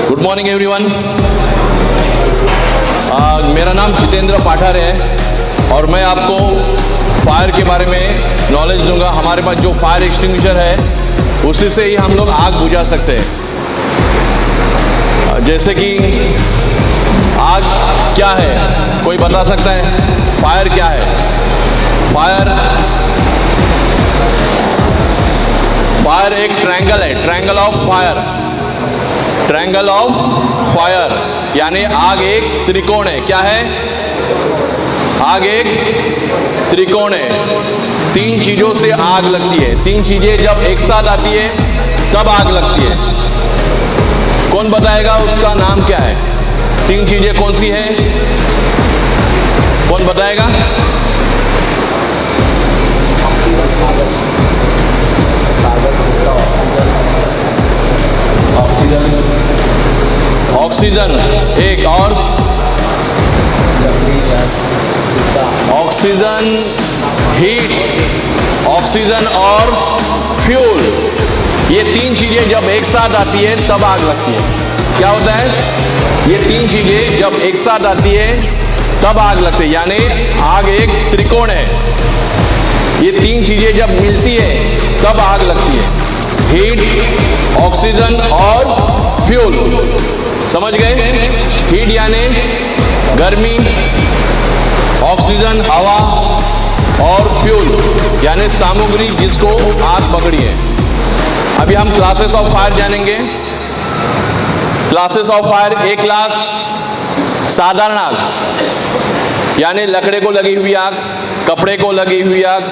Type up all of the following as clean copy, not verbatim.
Good morning everyone. मेरा नाम जितेंद्र पाठार है और मैं आपको फायर के बारे में नॉलेज दूंगा। हमारे पास जो फायर एक्सटिंग्विशर है उसी से ही हम लोग आग बुझा सकते हैं। जैसे कि आग क्या है, कोई बता सकता है? फायर क्या है? फायर एक ट्रायंगल है, triangle of fire. Triangle of fire यानी आग एक त्रिकोण है। क्या है? आग एक त्रिकोण है। तीन चीजों से आग लगती है। तीन चीजें जब एक साथ आती है तब आग लगती है। कौन बताएगा उसका नाम क्या है? तीन चीजें कौन सी हैं? कौन बताएगा? ऑक्सीजन एक, और ऑक्सीजन, हीट, ऑक्सीजन और फ्यूल। ये तीन चीजें जब एक साथ आती है तब आग लगती है। क्या होता है? ये तीन चीजें जब एक साथ आती है तब आग लगती है। यानी आग एक त्रिकोण है। ये तीन चीजें जब मिलती है तब आग लगती है। हीट, ऑक्सीजन और फ्यूल। समझ गए? हीट यानी गर्मी, ऑक्सीजन हवा और फ्यूल यानी सामग्री जिसको आग पकड़ी है। अभी हम क्लासेस ऑफ फायर जानेंगे। क्लासेस ऑफ फायर, एक क्लास साधारण आग यानी लकड़े को लगी हुई आग, कपड़े को लगी हुई आग,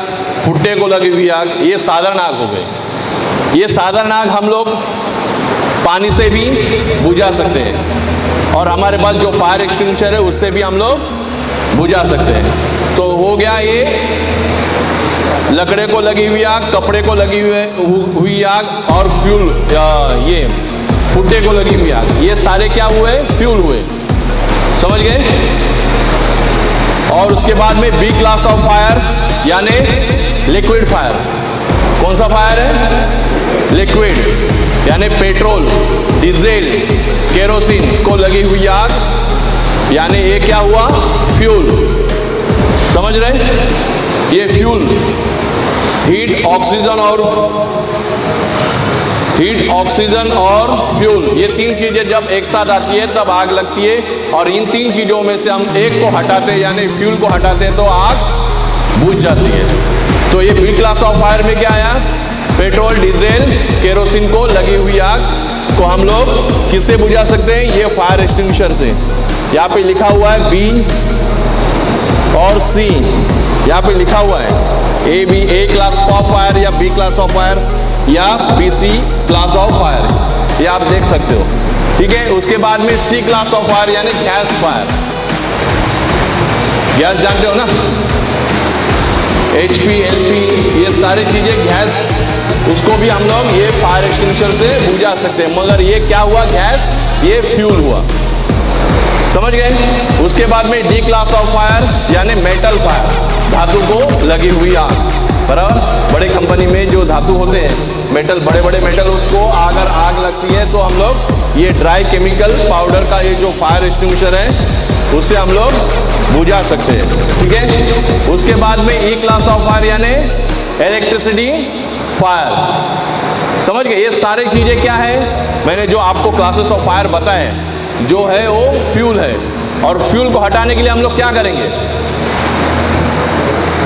भुट्टे को लगी हुई आग, ये साधारण आग हो गई। ये साधारण आग हम लोग पानी से भी बुझा सकते हैं और हमारे पास जो फायर एक्सटिंग्विशर है उससे भी हम लोग बुझा सकते हैं। तो हो गया ये लकड़े को लगी हुई आग, कपड़े को लगी हुई आग और फ्यूल, ये भुट्टे को लगी हुई आग, ये सारे क्या हुए? फ्यूल हुए। समझ गए? और उसके बाद में बी क्लास ऑफ फायर यानी लिक्विड फायर। कौन सा फायर है? लिक्विड यानी पेट्रोल, डीजल, केरोसिन को लगी हुई आग यानी ये क्या हुआ? फ्यूल। समझ रहे? ये फ्यूल। हीट, ऑक्सीजन और फ्यूल, ये तीन चीजें जब एक साथ आती है तब आग लगती है। और इन तीन चीजों में से हम एक को हटाते हैं यानी फ्यूल को हटाते हैं तो आग बुझ जाती है। तो ये बी क्लास ऑफ फायर में क्या आया? पेट्रोल, डीजल, केरोसिन को लगी हुई आग को हम लोग किससे बुझा सकते हैं? ये फायर एक्सटिंग्विशर से। यहाँ पे लिखा हुआ है बी और सी, यहाँ पे लिखा हुआ है ए क्लास ऑफ फायर या बी क्लास ऑफ फायर या B C class of fire, ये आप देख सकते हो। ठीक है, उसके बाद में सी क्लास ऑफ फायर यानी गैस फायर। गैस जानते हो ना? HP, LP, ये सारी चीजें गैस, उसको भी हम लोग ये फायर एक्सटिंग्विशर से बुझा सकते हैं। मगर ये क्या हुआ? गैस, ये फ्यूल हुआ। समझ गए? उसके बाद में डी क्लास ऑफ फायर यानी मेटल फायर, धातु को लगी हुई आग। बराबर? बड़े कंपनी में जो धातु होते हैं, मेटल, बड़े बड़े मेटल, उसको अगर आग लगती है तो हम लोग ये ड्राई केमिकल पाउडर का ये जो फायर एक्सटिंग्विशर है उससे हम लोग बुझा सकते हैं। ठीक है, उसके बाद में ई क्लास ऑफ फायर यानी इलेक्ट्रिसिटी फायर। समझ गए? ये सारी चीजें क्या है? मैंने जो आपको क्लासेस ऑफ फायर बताए जो है वो फ्यूल है। और फ्यूल को हटाने के लिए हम लोग क्या करेंगे?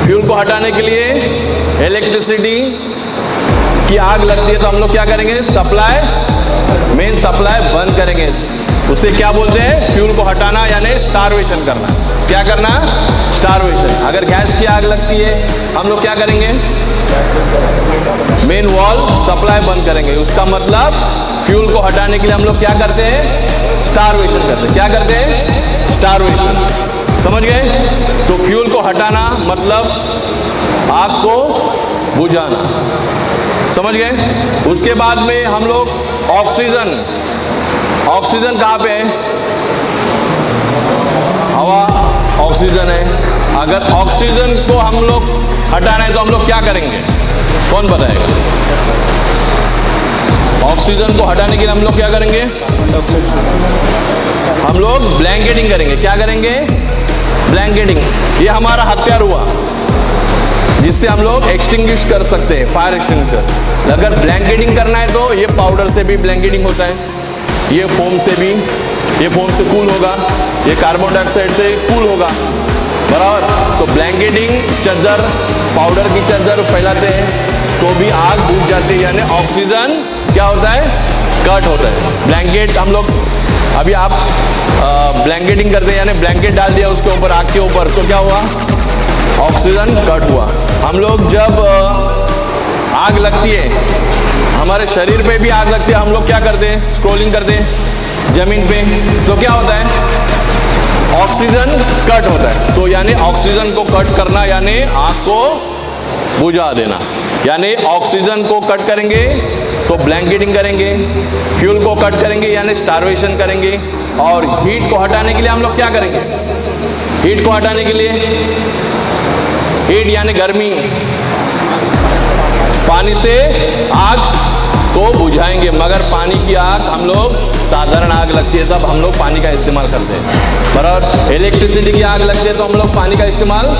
फ्यूल को हटाने के लिए इलेक्ट्रिसिटी की आग लगती है तो हम लोग क्या करेंगे? सप्लाई, मेन सप्लाई बंद करेंगे। उसे क्या बोलते हैं? फ्यूल को हटाना यानी स्टारवेशन करना। क्या करना? स्टारवेशन। अगर गैस की आग लगती है हम लोग क्या करेंगे? मेन वॉल सप्लाई बंद करेंगे। उसका मतलब फ्यूल को हटाने के लिए हम लोग क्या करते हैं? स्टारवेशन करते हैं। क्या करते हैं? स्टारवेशन। समझ गए? तो फ्यूल को हटाना मतलब आग को बुझाना। समझ गए? उसके बाद में हम लोग ऑक्सीजन, ऑक्सीजन कहाँ पे है? हवा ऑक्सीजन है। अगर ऑक्सीजन को हम लोग हटाना है तो हम लोग क्या करेंगे? कौन बताएगा? ऑक्सीजन को हटाने के लिए हम लोग क्या करेंगे? हम लोग ब्लैंकेटिंग करेंगे। क्या करेंगे? ब्लैंकेटिंग। ये हमारा हथियार हुआ जिससे हम लोग एक्सटिंग्विश कर सकते हैं, फायर एक्सटिंग्विशर। अगर ब्लैंकेटिंग करना है तो ये पाउडर से भी ब्लैंकेटिंग होता है, ये फोम से भी, ये फोम से कूल होगा, ये कार्बन डाइऑक्साइड से कूल होगा, बराबर। तो ब्लैंकेटिंग चद्दर, पाउडर की चद्दर फैलाते हैं तो भी आग बुझ जाती है, यानी ऑक्सीजन क्या होता है? कट होता है। ब्लैंकेट हम लोग अभी आप ब्लैंकेटिंग करते हैं, यानी ब्लैंकेट डाल दिया उसके ऊपर, आग के ऊपर, तो क्या हुआ? ऑक्सीजन कट हुआ। हम लोग जब आग लगती है, हमारे शरीर पे भी आग लगती है, हम लोग क्या करते हैं? स्क्रॉलिंग करते हैं जमीन पे, तो क्या होता है? ऑक्सीजन कट होता है। तो यानी ऑक्सीजन को कट करना यानी आग को बुझा देना। यानी ऑक्सीजन को कट करेंगे तो ब्लैंकेटिंग करेंगे, फ्यूल को कट करेंगे यानी स्टारवेशन करेंगे, और हीट को हटाने के लिए हम लोग क्या करेंगे? हीट को हटाने के लिए, हीट यानी गर्मी, पानी से आग को बुझाएंगे। मगर पानी की आग हम लोग, साधारण आग लगती है तब हम लोग पानी का इस्तेमाल करते हैं, बराबर। इलेक्ट्रिसिटी की आग लगती है तो हम लोग पानी का इस्तेमाल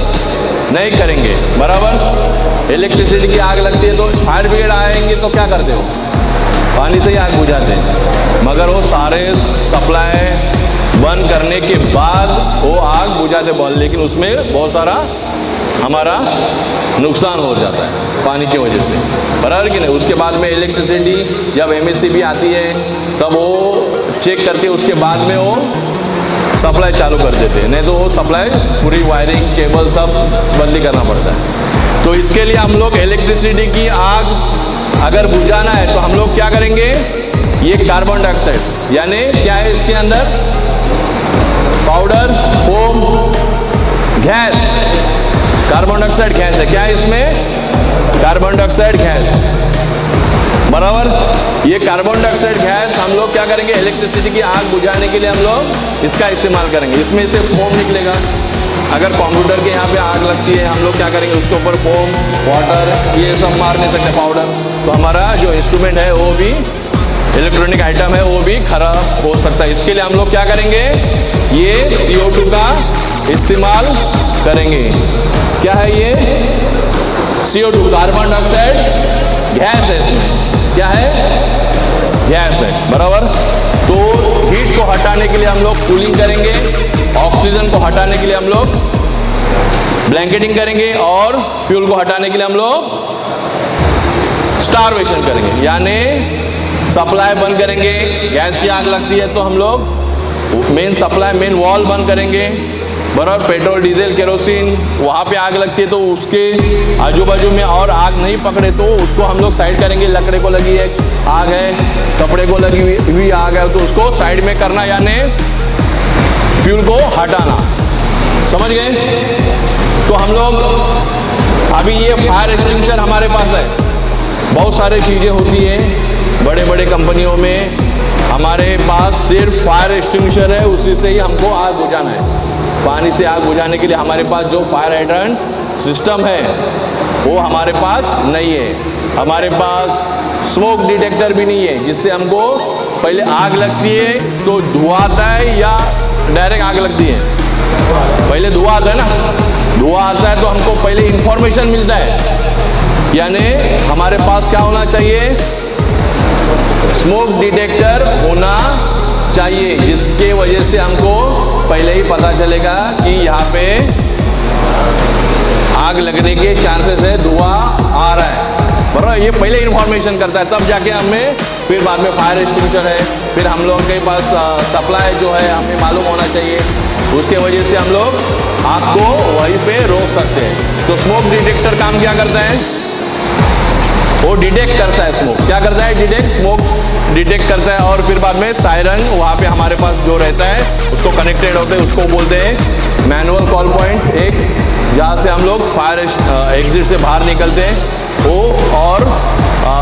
नहीं करेंगे, बराबर। इलेक्ट्रिसिटी की आग लगती है तो फायर ब्रिगेड आएंगे तो क्या करते हो? पानी से ही आग बुझाते हैं। मगर वो सारे सप्लाई बंद करने के बाद वो आग बुझाते बंद, लेकिन उसमें बहुत सारा हमारा नुकसान हो जाता है पानी की वजह से, बराबर कि नहीं। उसके बाद में इलेक्ट्रिसिटी जब MSCB आती है तब वो चेक करके उसके बाद में वो सप्लाई चालू कर देते हैं, नहीं तो वो सप्लाई पूरी वायरिंग, केबल सब बदली करना पड़ता है। तो इसके लिए हम लोग इलेक्ट्रिसिटी की आग अगर बुझाना है तो हम लोग क्या करेंगे? ये कार्बन डाइऑक्साइड यानी क्या है इसके अंदर? Powder, foam, gas, carbon dioxide gas है। क्या है इसमें? कार्बन डाइऑक्साइड गैस, बराबर। ये कार्बन डाइऑक्साइड गैस हम लोग क्या करेंगे? इलेक्ट्रिसिटी की आग बुझाने के लिए हम लोग इसका इस्तेमाल करेंगे। इसमें से फोम निकलेगा। अगर कंप्यूटर के यहाँ पे आग लगती है, हम लोग क्या करेंगे? उसके ऊपर फोम, वाटर, ये सब मार नहीं सकते, पाउडर, तो हमारा जो इंस्ट्रूमेंट है वो भी, इलेक्ट्रॉनिक आइटम है वो भी खराब हो सकता है। इसके लिए हम लोग क्या करेंगे? ये CO2 का इस्तेमाल करेंगे। क्या है ये? CO2, कार्बन डाइऑक्साइड गैस है। इसमें क्या है? गैस है, बराबर। तो हीट को हटाने के लिए हम लोग कूलिंग करेंगे, ऑक्सीजन को हटाने के लिए हम लोग ब्लैंकेटिंग करेंगे, और फ्यूल को हटाने के लिए हम लोग स्टारवेशन करेंगे, यानी सप्लाई बंद करेंगे। गैस की आग लगती है तो हम लोग मेन सप्लाई, मेन वॉल बंद करेंगे, बराबर। पेट्रोल, डीजल, केरोसिन, वहाँ पे आग लगती है तो उसके आजू बाजू में और आग नहीं पकड़े तो उसको हम लोग साइड करेंगे। लकड़े को लगी है आग है, कपड़े को लगी हुई आग है, तो उसको साइड में करना यानी फ्यूल को हटाना, समझ गए? तो हम लोग अभी ये फायर एक्सटिंग्विशर हमारे पास है। बहुत सारी चीज़ें होती हैं बड़े बड़े कंपनियों में, हमारे पास सिर्फ फायर एक्सटिंग्विशर है, उसी से ही हमको आग बुझाना है। पानी से आग बुझाने के लिए हमारे पास जो फायर हाइड्रेंट सिस्टम है वो हमारे पास नहीं है। हमारे पास स्मोक डिटेक्टर भी नहीं है, जिससे हमको पहले आग लगती है तो धुआं आता है या डायरेक्ट आग लगती है? पहले धुआं आता है ना, धुआं आता है तो हमको पहले इंफॉर्मेशन मिलता है। यानी हमारे पास क्या होना चाहिए? स्मोक डिटेक्टर होना चाहिए, जिसके वजह से हमको पहले ही पता चलेगा कि यहाँ पे आग लगने के चांसेस है, धुआं आ रहा है, बराबर। ये पहले इन्फॉर्मेशन करता है, तब जाके हमें फिर बाद में फायर एक्सटिंग्विशर है, फिर हम लोगों के पास सप्लाई जो है हमें मालूम होना चाहिए, उसके वजह से हम लोग आग को वहीं पे रोक सकते हैं। तो स्मोक डिटेक्टर काम क्या करता है? वो डिटेक्ट करता है स्मोक। क्या करता है? डिटेक्ट, स्मोक डिटेक्ट करता है, और फिर बाद में सायरन वहाँ पे हमारे पास जो रहता है उसको कनेक्टेड होते हैं, उसको बोलते हैं मैनुअल कॉल पॉइंट, एक जहाँ से हम लोग फायर एग्जिट से बाहर निकलते हैं वो। और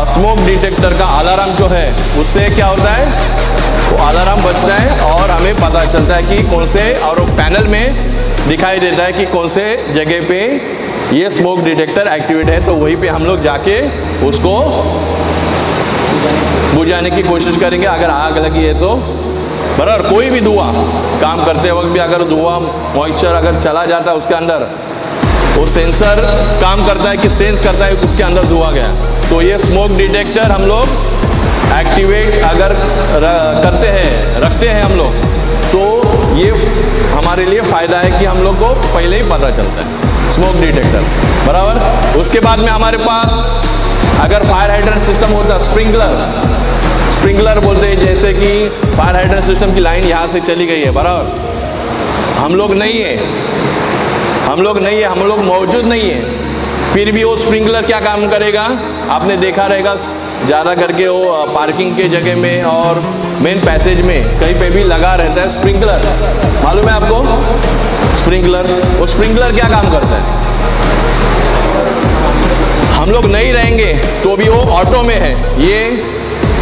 स्मोक डिटेक्टर का अलार्म जो है उससे क्या होता है? वो अलार्म बजता है और हमें पता चलता है कि कौन से, और पैनल में दिखाई देता है कि कौन से जगह पे ये स्मोक डिटेक्टर एक्टिवेट है, तो वहीं पे हम लोग जाके उसको बुझाने की कोशिश करेंगे अगर आग लगी है तो। बराबर, कोई भी धुआं काम करते वक्त भी अगर धुआं मॉइस्चर अगर चला जाता है उसके अंदर, वो सेंसर काम करता है कि सेंस करता है उसके अंदर धुआं गया, तो ये स्मोक डिटेक्टर हम लोग एक्टिवेट अगर करते हैं, रखते हैं हम लोग, तो ये हमारे लिए फ़ायदा है कि हम लोग को पहले ही पता चलता है स्मोक डिटेक्टर। बराबर, उसके बाद में हमारे पास अगर फायर हाइड्रेंट सिस्टम होता, स्प्रिंकलर बोलते हैं, जैसे कि फायर हाइड्रेंट सिस्टम की लाइन यहाँ से चली गई है, बराबर, हम लोग नहीं है, हम लोग मौजूद नहीं है, फिर भी वो स्प्रिंकलर क्या काम करेगा, आपने देखा रहेगा ज़्यादा करके वो पार्किंग के जगह में और मेन पैसेज में कहीं पे भी लगा रहता है स्प्रिंकलर, मालूम है आपको स्प्रिंकलर? वो स्प्रिंकलर क्या काम करता है? हम लोग नहीं रहेंगे तो भी वो ऑटो में है, ये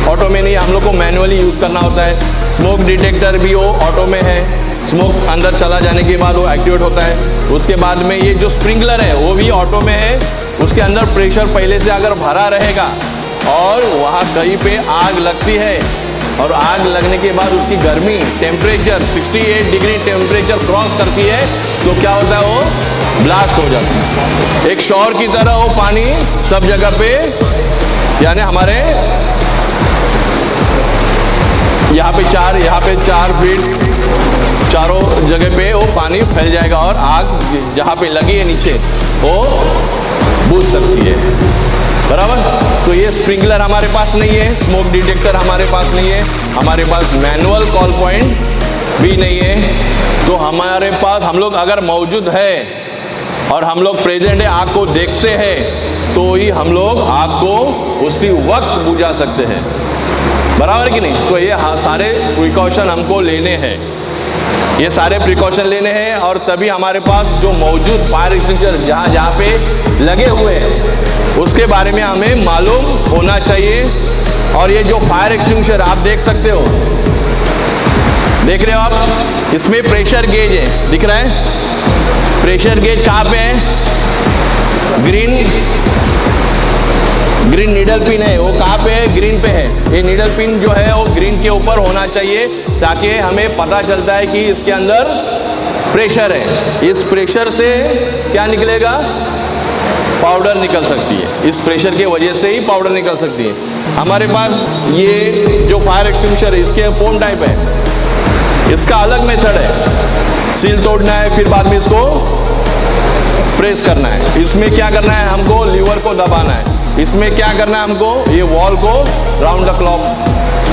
ऑटो में नहीं, हम लोग को मैनुअली यूज़ करना होता है। स्मोक डिटेक्टर भी वो ऑटो में है, स्मोक अंदर चला जाने के बाद वो एक्टिवेट होता है। उसके बाद में ये जो स्प्रिंकलर है वो भी ऑटो में है, उसके अंदर प्रेशर पहले से अगर भरा रहेगा और वहाँ कहीं पे आग लगती है और आग लगने के बाद उसकी गर्मी टेम्परेचर 68 डिग्री टेम्परेचर क्रॉस करती है, तो क्या होता है, वो ब्लास्ट हो जाता है। एक शॉवर की तरह वो पानी सब जगह पे, यानी हमारे यहाँ पे चार फीट चारों जगह पे वो पानी फैल जाएगा और आग जहाँ पे लगी है नीचे वो बुझ सकती है। बराबर, तो ये स्प्रिंकलर हमारे पास नहीं है, स्मोक डिटेक्टर हमारे पास नहीं है, हमारे पास मैनुअल कॉल पॉइंट भी नहीं है। तो हमारे पास, हम लोग अगर मौजूद है और हम लोग प्रेजेंट है, आग को देखते हैं, तो ही हम लोग आग को उसी वक्त बुझा सकते हैं। बराबर कि नहीं? तो ये सारे प्रिकॉशन हमको लेने हैं, ये सारे प्रिकॉशन लेने हैं, और तभी हमारे पास जो मौजूद फायर एक्सटिंग्विशर जहाँ पे लगे हुए हैं उसके बारे में हमें मालूम होना चाहिए। और ये जो फायर एक्सटिंग्विशर आप देख सकते हो, देख रहे हो आप, इसमें प्रेशर गेज है, दिख रहा है? प्रेशर गेज कहाँ पे है? ग्रीन नीडल पिन है, वो कहाँ पे है? ग्रीन पे है। ये नीडल पिन जो है वो ग्रीन के ऊपर होना चाहिए, ताकि हमें पता चलता है कि इसके अंदर प्रेशर है। इस प्रेशर से क्या निकलेगा? पाउडर निकल सकती है, इस प्रेशर के वजह से ही पाउडर निकल सकती है। हमारे पास ये जो फायर एक्सटिंग्विशर है, इसके फोम टाइप है, इसका अलग मेथड है। सील तोड़ना है, फिर बाद में इसको प्रेस करना है। इसमें क्या करना है, हमको लीवर को दबाना है। इसमें क्या करना है, हमको ये वॉल को राउंड द क्लॉक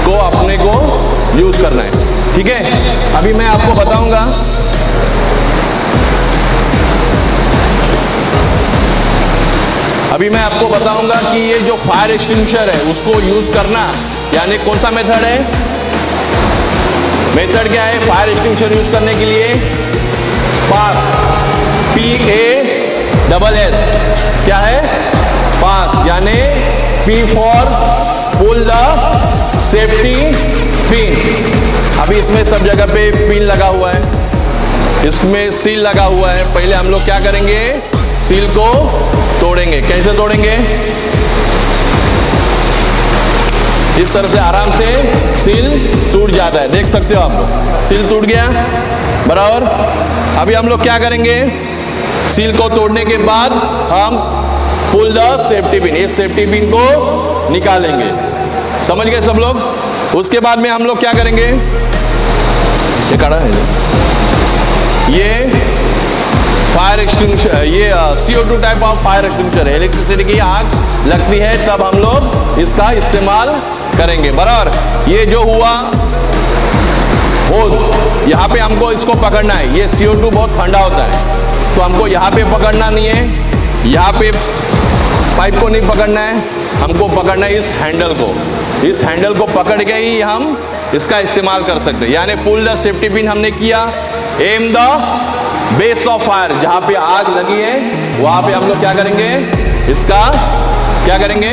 को अपने को यूज करना है। ठीक है, अभी मैं आपको बताऊंगा कि ये जो फायर एक्सटिंग्विशर है उसको यूज करना, यानी कौन सा मेथड है। मेथड क्या है फायर एक्सटिंग्विशर यूज करने के लिए? पास, PASS, क्या है? पास, यानी P for pull the safety pin. अभी इसमें सब जगह पे पिन लगा हुआ है, इसमें सील लगा हुआ है। पहले हम लोग क्या करेंगे, सील को तोड़ेंगे। कैसे तोड़ेंगे? इस तरह से आराम से सील टूट जाता है, देख सकते हो आप, सील टूट गया। बराबर, अभी हम लोग क्या करेंगे, सील को तोड़ने के बाद हम पुल द सेफ्टी पिन, इस सेफ्टी पिन को निकालेंगे। समझ गए सब लोग? उसके बाद में हम लोग क्या करेंगे, ये कड़ा है, ये फायर एक्सटिंग्विशर, ये CO2 type of fire extinguisher है। इलेक्ट्रिसिटी की आग लगती है तब हम लोग इसका इस्तेमाल करेंगे। बराबर, ये जो हुआ होज, यहाँ पे हमको इसको पकड़ना है। ये CO2 बहुत ठंडा होता है, तो हमको यहाँ पे पकड़ना नहीं है, यहाँ पे पाइप को नहीं पकड़ना है, हमको पकड़ना है इस हैंडल को। इस हैंडल को पकड़ के ही हम इसका इस्तेमाल कर सकते हैं। यानी पुल द सेफ्टी पिन हमने किया, M the base of fire, जहाँ पे आग लगी है वहाँ पे हम लोग क्या करेंगे, इसका क्या करेंगे,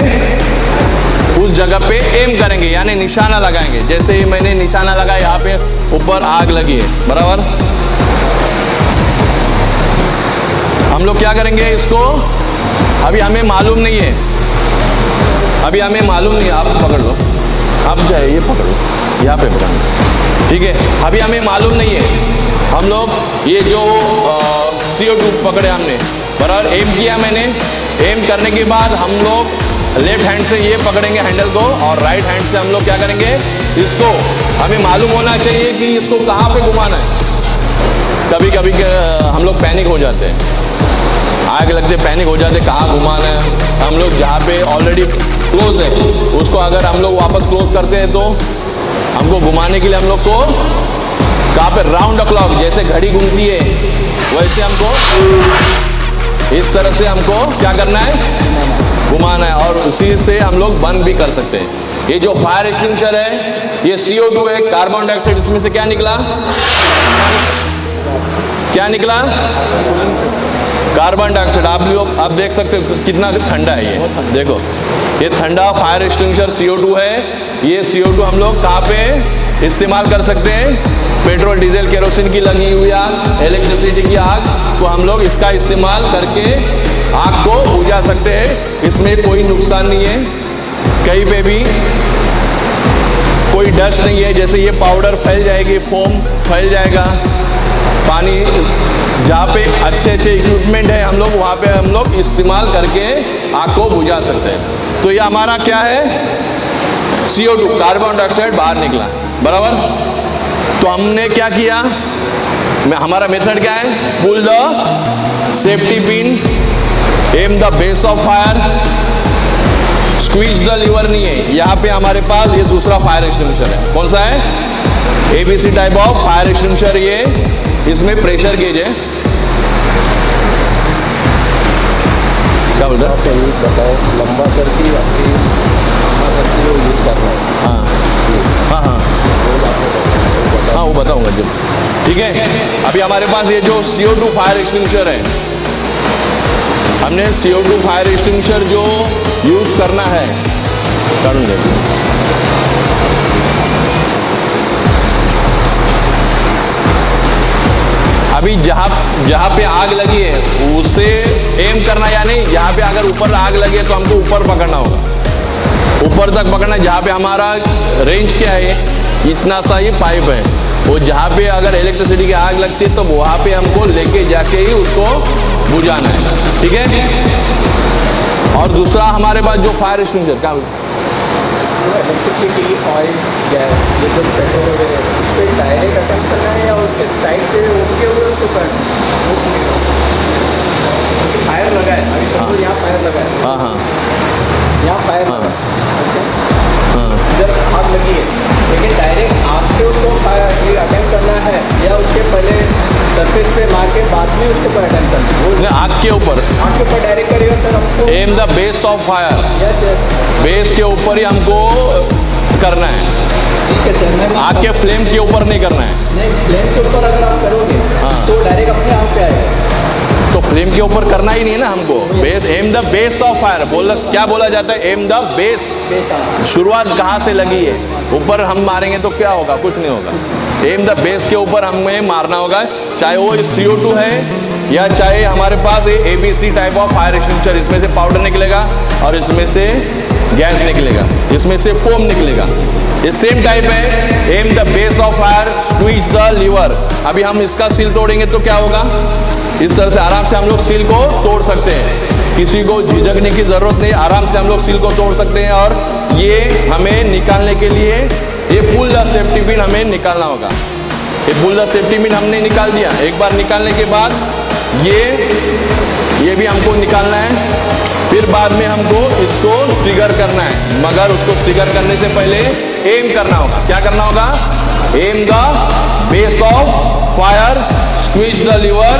उस जगह पे एम करेंगे, यानी निशाना लगाएंगे। जैसे ही मैंने निशाना लगाया, यहाँ पे ऊपर आग लगी है। बराबर, हम लोग क्या करेंगे इसको, अभी हमें मालूम नहीं है, अभी हमें मालूम नहीं है, आप पकड़ लो, आप जाए ये पकड़ो, यहाँ पे पकड़ो, ठीक है। अभी हमें मालूम नहीं है, हम लोग ये जो CO2 पकड़े हमने, बराबर एम किया मैंने, एम करने के बाद हम लोग लेफ्ट हैंड से ये पकड़ेंगे हैंडल को, और राइट हैंड से हम लोग क्या करेंगे इसको, हमें मालूम होना चाहिए कि इसको कहाँ पे घुमाना है। कभी कभी हम लोग पैनिक हो जाते हैं, आग लगते पैनिक हो जाते, कहाँ घुमाना है। हम लोग जहाँ पे ऑलरेडी क्लोज है उसको अगर हम लोग वापस क्लोज करते हैं तो हमको घुमाने के लिए हम लोग को कहाँ पे, राउंड द क्लॉक, जैसे घड़ी घूमती है वैसे हमको इस तरह से हमको क्या करना है, घुमाना है, और उसी से हम लोग बंद भी कर सकते हैं। ये जो फायर एक्सटिंग्विशर है ये CO2 है, कार्बन डाइऑक्साइड, इसमें से क्या निकला, क्या निकला, कार्बन डाइऑक्साइड। आप लोग आप देख सकते हो कितना ठंडा है ये, देखो ये ठंडा फायर एक्सटिंग्विशर CO2 है। ये CO2 हम लोग कहाँ पे इस्तेमाल कर सकते हैं, पेट्रोल डीजल केरोसिन की लगी हुई आग, इलेक्ट्रिसिटी की आग, तो हम लोग इसका इस्तेमाल करके आग को बुझा सकते हैं। इसमें कोई नुकसान नहीं है, कहीं पे भी कोई डस्ट नहीं है, जैसे ये पाउडर फैल जाएगी, फोम फैल जाएगा, पानी जहाँ पे अच्छे अच्छे इक्विपमेंट है हम लोग वहाँ पे हम लोग इस्तेमाल करके आग को बुझा सकते हैं। तो ये हमारा क्या है, CO2 कार्बन डाइऑक्साइड बाहर निकला, बराबर। तो हमने क्या किया, हमारा मेथड क्या है, pull the safety pin, aim the base of fire, squeeze the lever नहीं है, यहाँ पे हमारे पास ये दूसरा फायर एक्सटिंग्विशर है, कौन सा है, ABC type of fire extinguisher. ये इसमें प्रेशर गेज है, क्या बोल रहा है, बताओ लंबा करके यूज करना है। हाँ हाँ हाँ हाँ वो बताऊंगा जब, ठीक है। अभी हमारे पास ये जो CO2 फायर एक्सटिंग्विशर है, हमने CO2 फायर एक्सटिंग्विशर जो यूज करना है, काटूं देखो, अभी जहाँ पे आग लगी है उसे एम करना, यानी यहाँ पे अगर ऊपर आग लगी है तो हमको ऊपर पकड़ना होगा, ऊपर तक पकड़ना, जहाँ पे हमारा रेंज क्या है, इतना सा ही पाइप है, वो जहाँ पे अगर इलेक्ट्रिसिटी की आग लगती है तो वहाँ पे हमको लेके जाके ही उसको बुझाना है, ठीक है। और दूसरा हमारे पास जो फायर एक्सटिंग्विशर क्या इलेक्ट्रिसिटी, ऑयल, गैस, ये जो पेट्रोल वगैरह है उस पर डायरेक्ट अटैक करना है या उसके साइड से होके हुए उसको करना है, फायर लगा है, अभी सब यहाँ फायर लगा है, हाँ हाँ यहाँ फायर लगा है, हाँ इधर आग लगी है, लेकिन डायरेक्ट आग के उसको फायर अटैक करना है या उसके पहले सरफेस पे मार के बाद में उसके ऊपर अटैक करना है, आग के ऊपर, आग के ऊपर डायरेक्ट करेगा सर हमको, M the base of fire, yes yes, base के ऊपर ही हमको करना है, ठीक है सर। आग के फ्लेम के ऊपर नहीं करना है, नहीं फ्लेम के ऊपर अगर आप करोगे हाँ। तो डायरेक्ट अपने आप पे आएगा, तो फ्लेम के ऊपर करना ही नहीं है ना हमको, base, M the base of fire, क्या बोला जाता है, एम द बेस, शुरुआत कहाँ से लगी है, ऊपर हम मारेंगे तो क्या होगा, कुछ नहीं होगा, एम द बेस के ऊपर हमें मारना होगा, चाहे वो CO2 है या चाहे हमारे पास ये ABC type of fire extinguisher, इसमें से पाउडर निकलेगा और इसमें से गैस निकलेगा, इसमें से फोम निकलेगा, ये सेम टाइप है, aim the base of fire, squeeze the lever. अभी हम इसका सील तोड़ेंगे तो क्या होगा, इस तरह से आराम से हम लोग सील को तोड़ सकते हैं, किसी को झिझकने की ज़रूरत नहीं, आराम से हम लोग सील को तोड़ सकते हैं। और ये हमें निकालने के लिए ये पुल द सेफ्टी पिन हमें निकालना होगा, ये पुल द सेफ्टी पिन हमने निकाल दिया, एक बार निकालने के बाद ये भी हमको निकालना है, फिर बाद में हमको इसको ट्रिगर करना है, मगर उसको ट्रिगर करने से पहले एम करना होगा, क्या करना होगा, aim the base of fire, squeeze the lever,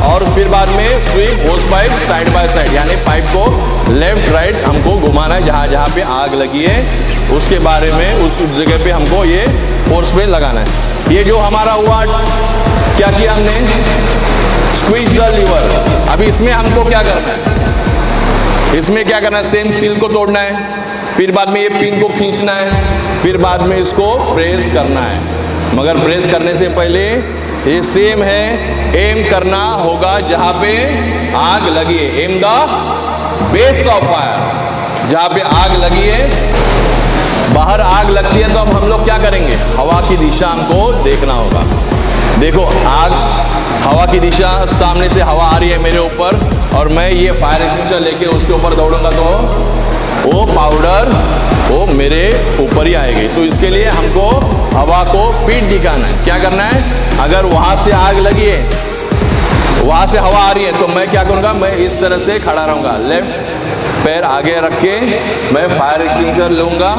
और फिर बाद में sweep hose pipe side by side, यानी पाइप को लेफ्ट राइट हमको घुमाना है, जहाँ जहाँ पे आग लगी है उसके बारे में उस जगह पे हमको ये फोर्स पे लगाना है। ये जो हमारा हुआ, क्या किया हमने, स्क्वीज द लीवर। अभी इसमें हमको क्या करना है, इसमें क्या करना है, सेम सील को तोड़ना है, फिर बाद में ये पिन को खींचना है, फिर बाद में इसको प्रेस करना है, मगर प्रेस करने से पहले ये सेम है, एम करना होगा जहां पे आग लगी है। Aim the base of fire, जहां पे आग लगी है। बाहर आग लगती है तो अब हम लोग क्या करेंगे, हवा की दिशा हमको देखना होगा। देखो आग, हवा की दिशा, सामने से हवा आ रही है मेरे ऊपर और मैं ये फायर एक्सटिंग्विशर लेके उसके ऊपर दौड़ूंगा तो वो पाउडर वो मेरे ऊपर ही आएगी। तो इसके लिए हमको हवा को पीठ दिखाना है। क्या करना है, अगर वहाँ से आग लगी है, वहाँ से हवा आ रही है तो मैं क्या करूँगा, मैं इस तरह से खड़ा रहूँगा। लेफ्ट पैर आगे रख के मैं फायर एक्सटिंग्विशर लूँगा।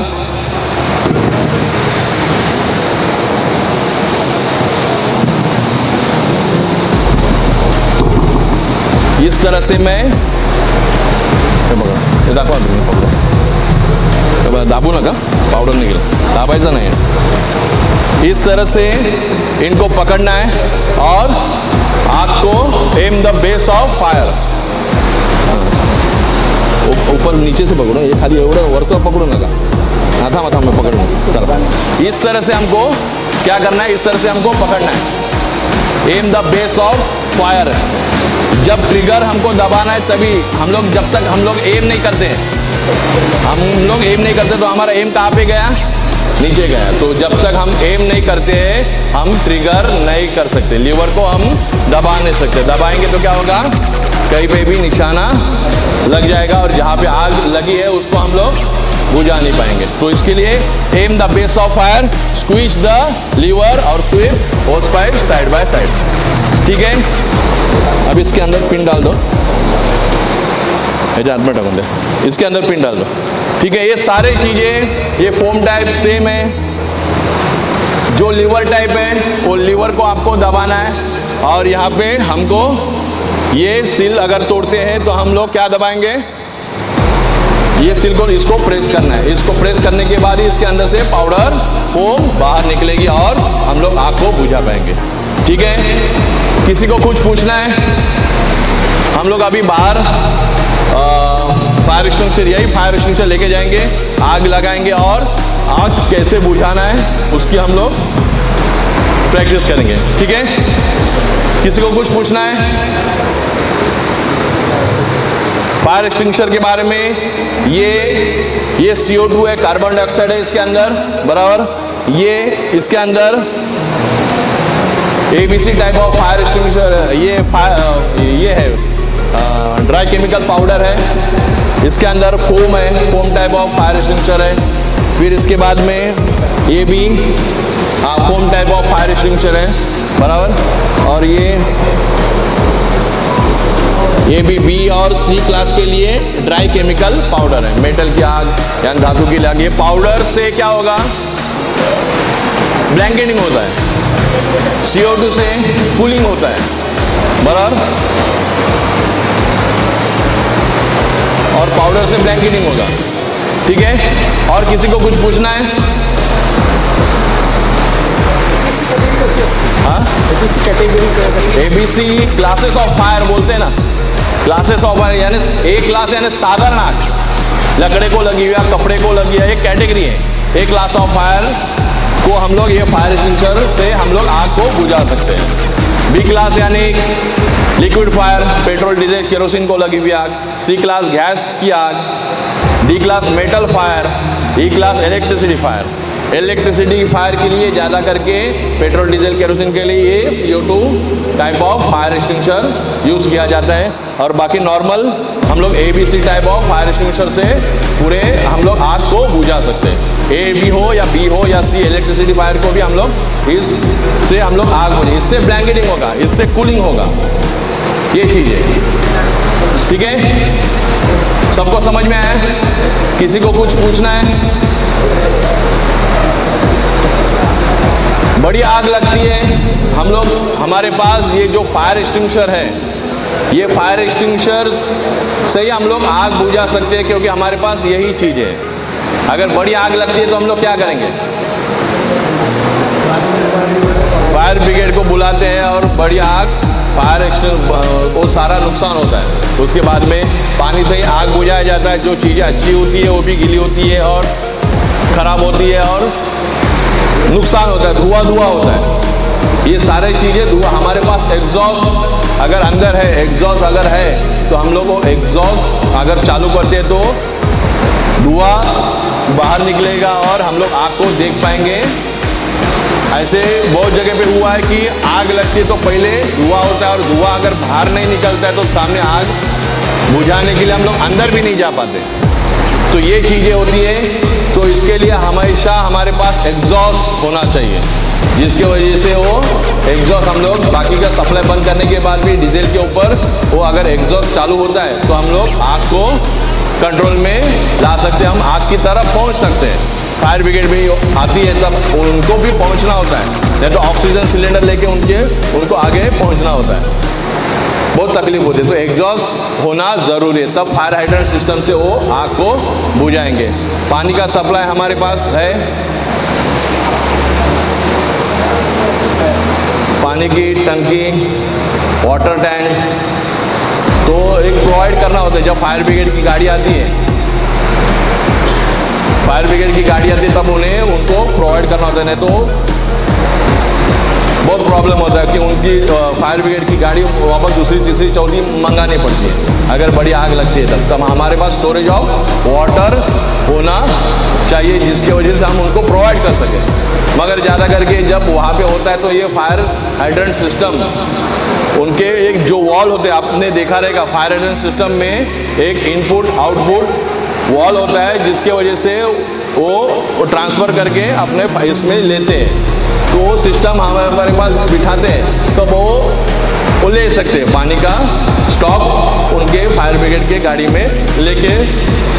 इस तरह से मैं दाखवा दाबू नका, पाउडर निकला, दाबायचा नहीं है। इस तरह से इनको पकड़ना है और आग को M the base of fire, ऊपर नीचे से पकड़ो, ये खाली एवढं वरचं पकड़ो नका, थांबा थांबा मैं पकड़ूंगा। चला, इस तरह से हमको क्या करना है, इस तरह से हमको पकड़ना है। Aim the base of fire, जब ट्रिगर हमको दबाना है तभी हम लोग, जब तक हम लोग एम नहीं करते हैं, हम लोग एम नहीं करते तो हमारा एम कहाँ पे गया, नीचे गया। तो जब तक हम एम नहीं करते हैं हम ट्रिगर नहीं कर सकते, लीवर को हम दबा नहीं सकते। दबाएंगे तो क्या होगा, कहीं पे भी निशाना लग जाएगा और जहाँ पे आग लगी है उसको हम लोग बुझा नहीं पाएंगे। तो इसके लिए aim the base of fire, squeeze the lever और sweep hose pipe side by side. ठीक है, अब इसके अंदर पिन डाल दो, हाथ में ढकन दे, इसके अंदर पिन डाल दो। ठीक है, ये सारे चीज़ें, ये फोम टाइप सेम है। जो लीवर टाइप है वो लीवर को आपको दबाना है और यहाँ पे हमको ये सील अगर तोड़ते हैं तो हम लोग क्या दबाएंगे, ये सील को, इसको प्रेस करना है। इसको प्रेस करने के बाद ही इसके अंदर से पाउडर फोम बाहर निकलेगी और हम लोग आग को बुझा पाएंगे। ठीक है, किसी को कुछ पूछना है, हम लोग अभी बाहर फायर एक्सटिंग्विशर, यही फायर एक्सटिंग्विशर लेके जाएंगे, आग लगाएंगे और आग कैसे बुझाना है उसकी हम लोग प्रैक्टिस करेंगे। ठीक है, किसी को कुछ पूछना है फायर एक्सटिंग्विशर के बारे में? ये CO2 है, कार्बन डाइऑक्साइड है इसके अंदर, बराबर। ये इसके अंदर ABC type of fire extinguisher, ये है ड्राई केमिकल पाउडर है। इसके अंदर फोम है, foam type of fire extinguisher है। फिर इसके बाद में ये भी foam type of fire extinguisher है, बराबर। और ये भी B और C क्लास के लिए ड्राई केमिकल पाउडर है। मेटल की आग या धातु की आग, ये पाउडर से क्या होगा, ब्लैंकेटिंग होता है। CO2 से कूलिंग होता है, बराबर। और पाउडर से ब्लैंकेटिंग होगा। ठीक है, और किसी को कुछ पूछना है? हाँ, ABC क्लासेस ऑफ फायर बोलते हैं ना, क्लासेस ऑफ फायर यानी एक क्लास यानी साधारण आग, लकड़े को लगी हुई है, कपड़े को लगी है, एक कैटेगरी है। एक क्लास ऑफ फायर को हम लोग ये फायर एक्सटिंग्विशर से हम लोग आग को बुझा सकते हैं। B क्लास यानी liquid fire, petrol diesel kerosene को लगी हुई आग। C क्लास गैस की आग। D class metal fire. E class electricity fire. Electricity fire के लिए ज़्यादा करके पेट्रोल डीजल केरोसिन के लिए ये CO2 type of fire extinguisher use किया जाता है। और बाकी नॉर्मल हम लोग ABC type of fire extinguisher से पूरे हम लोग आग को बुझा सकते हैं। A भी हो या B हो या C, इलेक्ट्रिसिटी फायर को भी हम लोग इससे हम लोग आग बुझे। इससे ब्लैंकेटिंग होगा, इससे कूलिंग होगा, ये चीज़ है। ठीक है, सबको समझ में आया? किसी को कुछ पूछना है? बड़ी आग लगती है, हम लोग, हमारे पास ये जो फायर एक्सटिंग्विशर है, ये फायर एक्सटिंग्विशर से ही हम लोग आग बुझा सकते हैं, क्योंकि हमारे पास यही चीज़ है। अगर बड़ी आग लगती है तो हम लोग क्या करेंगे, फायर ब्रिगेड को बुलाते हैं और बड़ी आग, फायर एक्सटिंग्विशर, वो सारा नुकसान होता है। उसके बाद में पानी से ही आग बुझाया जाता है। जो चीज़ें अच्छी होती है वो भी गीली होती है और ख़राब होती है और नुकसान होता है, धुआं होता है। ये सारे चीज़ें धुआं। हमारे पास एग्जॉस्ट अगर अंदर है, एग्जॉस्ट अगर है तो हम लोग को एग्जॉस्ट अगर चालू करते हैं तो धुआं बाहर निकलेगा और हम लोग आग को देख पाएंगे। ऐसे बहुत जगह पे हुआ है कि आग लगती है तो पहले धुआं होता है और धुआं अगर बाहर नहीं निकलता है तो सामने आग बुझाने के लिए हम लोग अंदर भी नहीं जा पाते। तो ये चीज़ें होती है। तो इसके लिए हमेशा हमारे पास एग्जॉस्ट होना चाहिए, जिसके वजह से वो एग्जॉस्ट हम लोग बाकी का सप्लाई बंद करने के बाद भी डीजल के ऊपर वो अगर एग्जॉस्ट चालू होता है तो हम लोग आग को कंट्रोल में ला सकते हैं, हम आग की तरफ पहुंच सकते हैं। फायर ब्रिगेड भी आती है तब उनको भी पहुंचना होता है, नहीं तो ऑक्सीजन सिलेंडर लेके उनको आगे पहुंचना होता है, बहुत तकलीफ होती है। तो एग्जॉस्ट होना ज़रूरी है, तब फायर हाइड्रेंट सिस्टम से वो आग को बुझाएंगे। पानी का सप्लाई हमारे पास है, पानी की टंकी, वाटर टैंक तो एक प्रोवाइड करना होता है। जब फायर ब्रिगेड की गाड़ी आती है, फायर ब्रिगेड की गाड़ी आती है तब उनको प्रोवाइड करना होता है, नहीं तो बहुत प्रॉब्लम होता है कि उनकी फायर ब्रिगेड की गाड़ी वापस दूसरी तीसरी चौथी मंगानी पड़ती है अगर बड़ी आग लगती है तब हमारे पास स्टोरेज ऑफ वाटर होना चाहिए, जिसकी वजह से हम उनको प्रोवाइड कर सकें। मगर ज़्यादा करके जब वहाँ पे होता है तो ये फायर हाइड्रेंट सिस्टम उनके एक जो वॉल होते हैं, आपने देखा रहेगा फायर हाइड्रेंट सिस्टम में एक इनपुट आउटपुट वॉल होता है, जिसके वजह से वो ट्रांसफ़र करके अपने इसमें लेते हैं। तो वो सिस्टम हमारे पास बिठाते हैं तो वो ले सकते हैं पानी का स्टॉक उनके फायर ब्रिगेड के गाड़ी में लेके